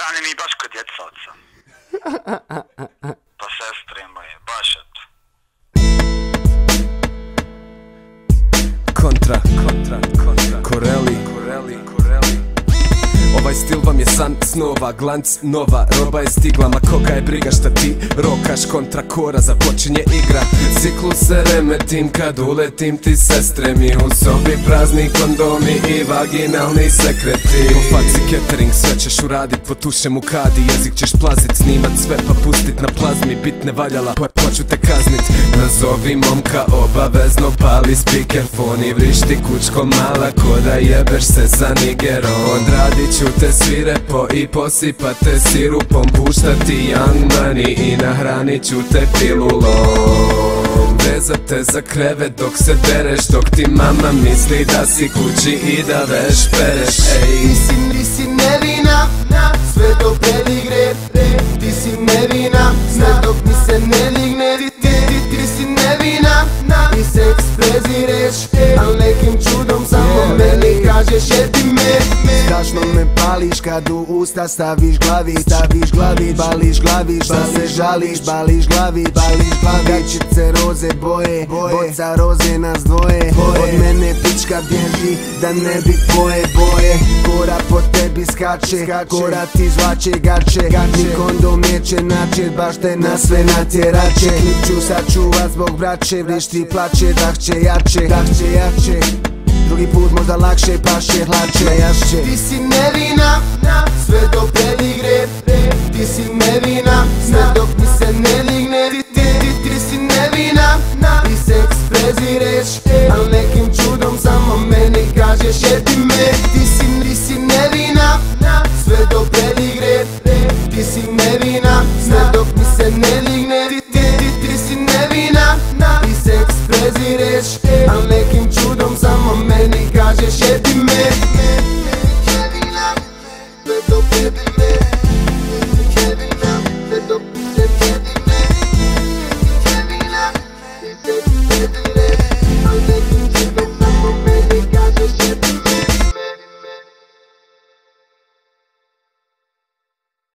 Rani mi baš kod djecavca. Pa sestre moje, baš eto. Kontra, Koreli. Ovaj stil vam je san snova, glanc nova, roba je stigla, ma koga je briga šta ti rokaš, kontra kora, započinje igra. Ciklus se remetim kad uletim, ti sestre mi u sobi prazni kondomi i vaginalni sekreti. Po faci catering, sve ćeš uradit, potušem u kadi, jezik ćeš plazit, snimat sve pa pustit na plazmi, bit ne valjala, poću te kaznit. Nazovi momka obavezno, pali speakerfon i vrišti kučko mala, ko da jebeš se za nigerom. Odradit ću te svirepo i posipat te sirupom, puštati young money i nahranit ću te pilulom. Vezat te za krevet dok se dereš, dok ti mama misli da si kući i da veš pereš. Ti si nevina, sve do predigre. Ti si nevina, sve dok mi se ne digne. Ti si nevina i seks prezireš, al nekim čudom samo meni kažeš jedi me. Strašno me pališ kad u usta staviš glavi, bališ glavi, šta se žališ, bališ glavi. Gačice roze boje, boca roze nas dvoje. Od mene pička bježi da ne bi tvoje boje. Kora po tebi skače, kora ti zvače gače. Ni kondom neće načet, baš te na sve natjerače. Klip ću sačuvat zbog braće, vrišti plaće, dahće jače. Drugi put možda lakše, paše, hlače, jašće. Ti si nevina, sve do predigre. Ti si nevina, sve dok mi se ne digne. Ti si nevina i seks prezireš, al nekim čudom samo meni kažeš jedi me. Ti si nevina, sve do predigre. Ti si nevina, sve dok mi se ne digne. Ti si nevina i seks prezireš, al nekim čudom samo meni kažeš jedi me. Sve do predigre.